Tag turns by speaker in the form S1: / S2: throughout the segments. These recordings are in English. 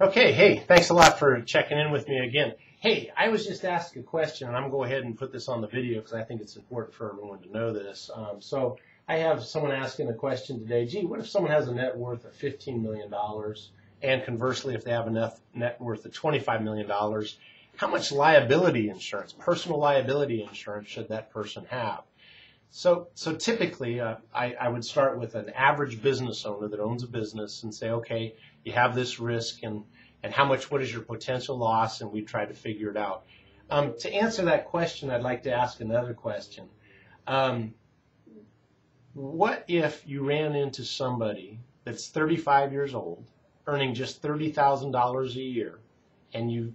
S1: Okay, hey, thanks a lot for checking in with me again. Hey, I was just asked a question, and I'm going to go ahead and put this on the video because I think it's important for everyone to know this. So I have someone asking a question today. Gee, what if someone has a net worth of $15 million, and conversely, if they have a net worth of $25 million, how much liability insurance, personal liability insurance, should that person have? So typically, I would start with an average business owner that owns a business and say, okay, you have this risk, and what is your potential loss, and we try to figure it out. To answer that question, I'd like to ask another question. What if you ran into somebody that's 35 years old, earning just $30,000 a year, and you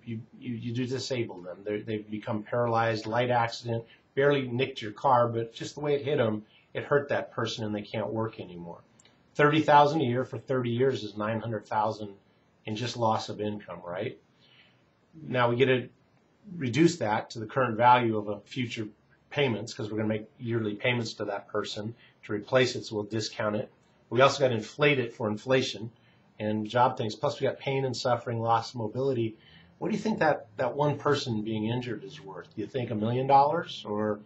S1: disable them? They've become paralyzed, light accident, barely nicked your car, but just the way it hit them, it hurt that person and they can't work anymore. $30,000 a year for 30 years is $900,000 in just loss of income, right? Now we get to reduce that to the current value of a future payments, because we're going to make yearly payments to that person to replace it, so we'll discount it. We also got to inflate it for inflation and job things. Plus we got pain and suffering, loss of mobility. What do you think that one person being injured is worth? Do you think $1 million, or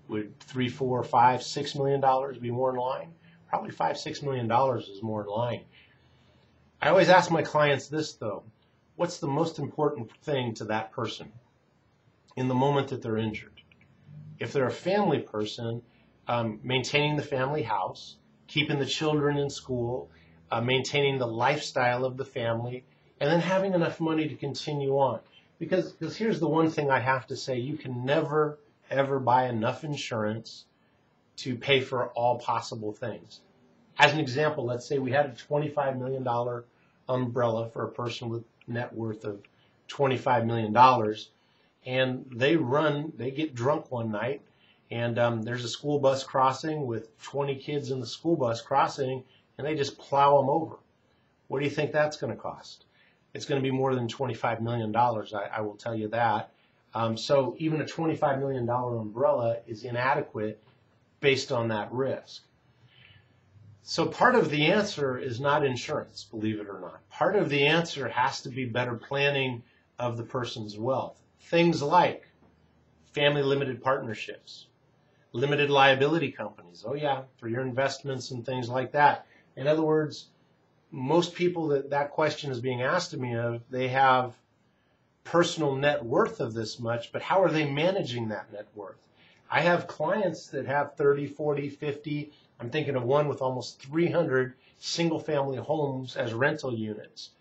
S1: would $3, $4, $5, $6 million be more in line? Probably $5, $6 million is more in line. I always ask my clients this though: what's the most important thing to that person in the moment that they're injured? If they're a family person, maintaining the family house, keeping the children in school, maintaining the lifestyle of the family, and then having enough money to continue on. Because here's the one thing I have to say: you can never, ever buy enough insurance to pay for all possible things. As an example, let's say we had a $25 million umbrella for a person with net worth of $25 million, and they get drunk one night, and there's a school bus crossing with 20 kids in the school bus crossing, and they just plow them over. What do you think that's going to cost? It's going to be more than $25 million, I will tell you that. So even a $25 million umbrella is inadequate based on that risk. So part of the answer is not insurance, believe it or not. Part of the answer has to be better planning of the person's wealth. Things like family limited partnerships, limited liability companies, oh yeah, for your investments and things like that. In other words, most people that question is being asked of me of, they have personal net worth of this much, but how are they managing that net worth? I have clients that have 30, 40, 50, I'm thinking of one with almost 300 single-family homes as rental units.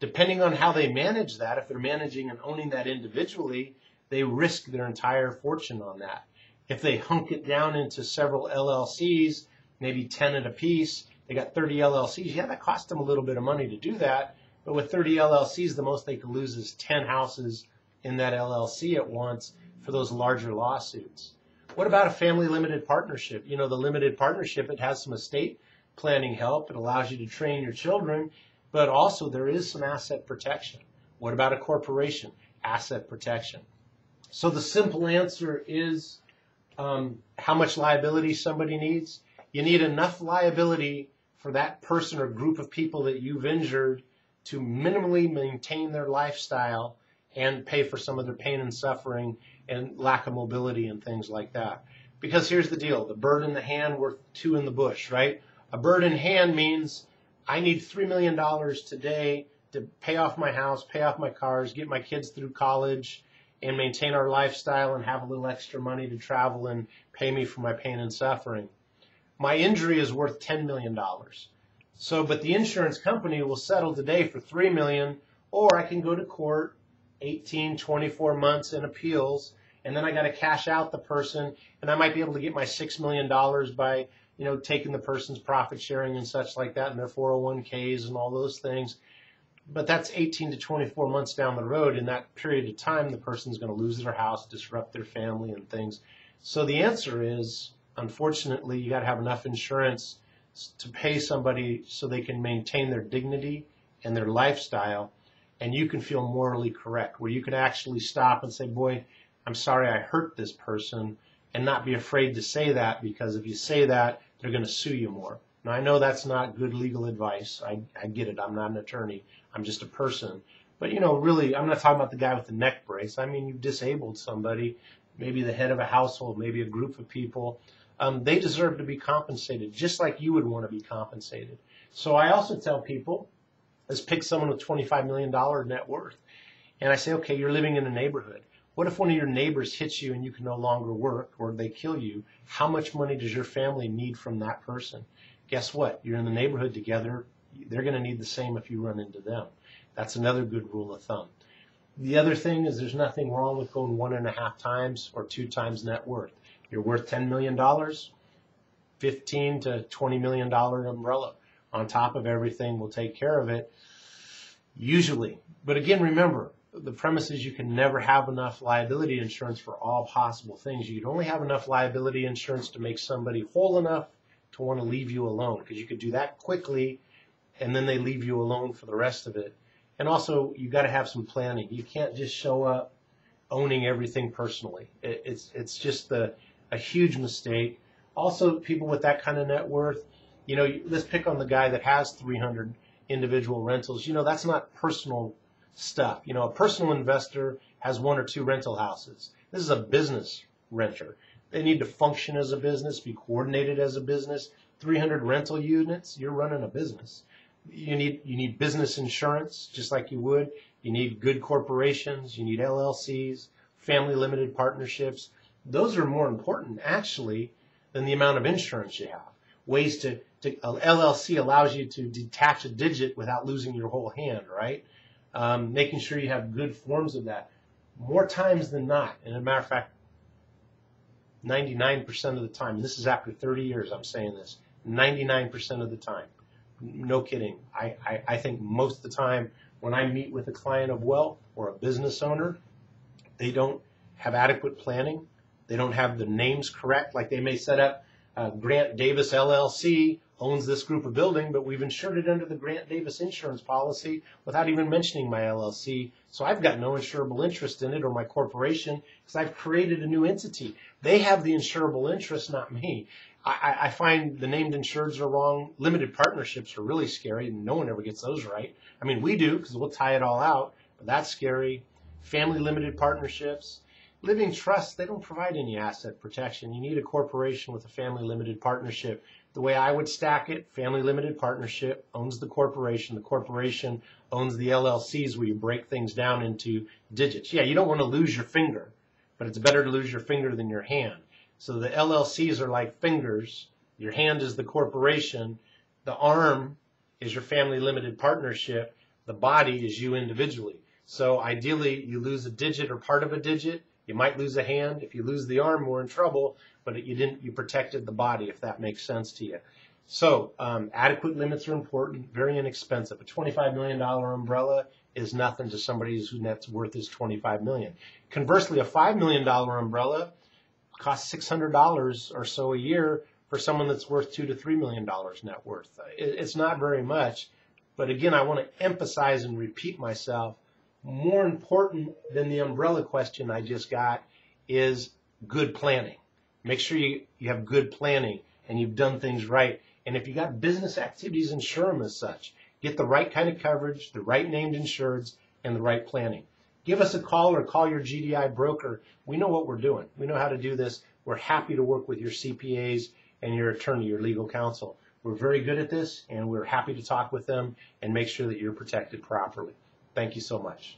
S1: Depending on how they manage that, if they're managing and owning that individually, they risk their entire fortune on that. If they hunk it down into several LLCs, maybe 10 at a piece, they got 30 LLCs, yeah, that cost them a little bit of money to do that, but with 30 LLCs, the most they could lose is 10 houses in that LLC at once for those larger lawsuits. What about a family limited partnership? You know, the limited partnership, it has some estate planning help. It allows you to train your children, but also there is some asset protection. What about a corporation? Asset protection. So the simple answer is how much liability somebody needs. You need enough liability for that person or group of people that you've injured to minimally maintain their lifestyle and pay for some of their pain and suffering and lack of mobility and things like that. Because here's the deal: the bird in the hand worth two in the bush, right? A bird in hand means I need $3 million today to pay off my house, pay off my cars, get my kids through college, and maintain our lifestyle and have a little extra money to travel and pay me for my pain and suffering. My injury is worth $10 million. So, but the insurance company will settle today for $3 million, or I can go to court 18, 24 months in appeals, and then I got to cash out the person, and I might be able to get my $6 million by, taking the person's profit sharing and such like that, and their 401ks and all those things. But that's 18 to 24 months down the road. In that period of time, the person's going to lose their house, disrupt their family and things. So the answer is, unfortunately, you got to have enough insurance to pay somebody so they can maintain their dignity and their lifestyle, and you can feel morally correct, where you can actually stop and say, boy, I'm sorry I hurt this person, and not be afraid to say that, because if you say that, they're going to sue you more. Now, I know that's not good legal advice. I get it. I'm not an attorney. I'm just a person. But, really, I'm not talking about the guy with the neck brace. I mean, you've disabled somebody, maybe the head of a household, maybe a group of people. They deserve to be compensated, just like you would want to be compensated. So I also tell people, let's pick someone with $25 million net worth. And I say, okay, you're living in a neighborhood. What if one of your neighbors hits you and you can no longer work, or they kill you? How much money does your family need from that person? Guess what? You're in the neighborhood together. They're going to need the same if you run into them. That's another good rule of thumb. The other thing is there's nothing wrong with going 1.5 times or 2 times net worth. You're worth $10 million, $15 to $20 million umbrella. On top of everything, we'll take care of it, usually. But again, remember, the premise is you can never have enough liability insurance for all possible things. You can only have enough liability insurance to make somebody whole enough to want to leave you alone, because you could do that quickly and then they leave you alone for the rest of it. And also, you got to have some planning. You can't just show up owning everything personally. It's just a huge mistake. Also, people with that kind of net worth, let's pick on the guy that has 300 individual rentals. That's not personal stuff. A personal investor has 1 or 2 rental houses. This is a business renter. They need to function as a business, be coordinated as a business. 300 rental units, you're running a business. You need business insurance, just like you would. You need good corporations. You need LLCs, family limited partnerships. Those are more important, actually, than the amount of insurance you have. Ways to LLC allows you to detach a digit without losing your whole hand, right? Making sure you have good forms of that. More times than not, and as a matter of fact, 99% of the time, this is after 30 years I'm saying this, 99% of the time, no kidding, I think most of the time when I meet with a client of wealth or a business owner, they don't have adequate planning. They don't have the names correct. Like they may set up Grant Davis LLC owns this group of building, but we've insured it under the Grant Davis insurance policy without even mentioning my LLC. So I've got no insurable interest in it, or my corporation, because I've created a new entity. They have the insurable interest, not me. I find the named insureds are wrong. Limited partnerships are really scary, and no one ever gets those right. I mean, we do, because we'll tie it all out, but that's scary. Family limited partnerships. Living trusts, they don't provide any asset protection. You need a corporation with a family limited partnership. The way I would stack it, family limited partnership owns the corporation owns the LLCs, where you break things down into digits. Yeah, you don't want to lose your finger, but it's better to lose your finger than your hand. So the LLCs are like fingers. Your hand is the corporation. The arm is your family limited partnership. The body is you individually. So ideally, you lose a digit or part of a digit. You might lose a hand. If you lose the arm, we're in trouble, but you protected the body, if that makes sense to you. So adequate limits are important, very inexpensive. A $25 million umbrella is nothing to somebody whose net worth is $25 million. Conversely, a $5 million umbrella costs $600 or so a year for someone that's worth $2 to $3 million net worth. It's not very much, but again, I want to emphasize and repeat myself. More important than the umbrella question I just got is good planning. Make sure you have good planning and you've done things right. And if you got business activities, insure them as such. Get the right kind of coverage, the right named insureds, and the right planning. Give us a call or call your GDI broker. We know what we're doing. We know how to do this. We're happy to work with your CPAs and your attorney, your legal counsel. We're very good at this, and we're happy to talk with them and make sure that you're protected properly. Thank you so much.